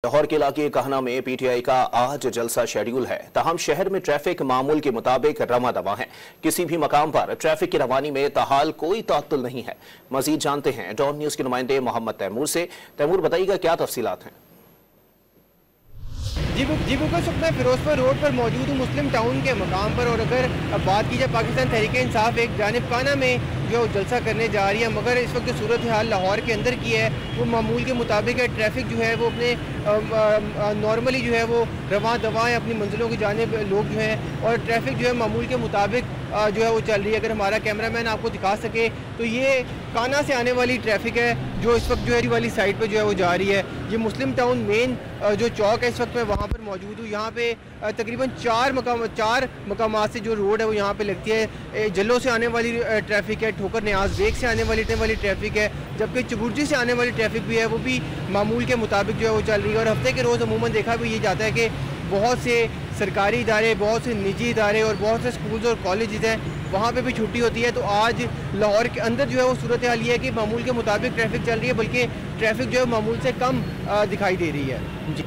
लाहौर के इलाके कहना में पीटीआई का आज जलसा शेड्यूल है। तहम शहर में ट्रैफिक मामूल के मुताबिक रमा दवा है। किसी भी मकाम पर ट्रैफिक की रवानी में ताहाल कोई तात्तुल नहीं है। मजीद जानते हैं डॉन न्यूज के नुमाइंदे मोहम्मद तैमूर से। तैमूर, बताइएगा क्या तफसीलात हैं? जी बिल्कुल, सुख मैं फिरोजपुर रोड पर मौजूद हूँ मुस्लिम टाउन के मकाम पर। और अगर बात की जाए पाकिस्तान तहरीक इंसाफ एक जानिब खाना में जो जलसा करने जा रही है, मगर इस वक्त जो सूरत हाल लाहौर के अंदर की है वो मामूल के मुताबिक है। ट्रैफिक जो है वो अपने नॉर्मली जो है वो रवां दवा है अपनी मंजिलों की जानिब लोग जो है, और ट्रैफिक जो है मामूल के मुताबिक जो है वो चल रही है। अगर हमारा कैमरामैन आपको दिखा सके तो ये काना से आने वाली ट्रैफिक है जो इस वक्त जो है वाली साइड पे जो है वो जा रही है। ये मुस्लिम टाउन मेन जो चौक है इस वक्त मैं वहाँ पर मौजूद हूँ। यहाँ पे तकरीबन चार मकामात से जो रोड है वो यहाँ पे लगती है। जल्लो से आने वाली ट्रैफिक है, ठोकर न्याज बेग से आने वाली ट्रैफिक है, जबकि चबुर्जी से आने वाली ट्रैफिक भी है, वो भी मामूल के मुताबिक जो है वो चल रही है। और हफ्ते के रोज़ अमूमन देखा भी ये जाता है कि बहुत से सरकारी इदारे, बहुत से निजी इदारे और बहुत से स्कूल्स और कॉलेजेस हैं, वहाँ पे भी छुट्टी होती है। तो आज लाहौर के अंदर जो है वो सूरत हाल ये है कि मामूल के मुताबिक ट्रैफिक चल रही है, बल्कि ट्रैफिक जो है मामूल से कम दिखाई दे रही है। जी।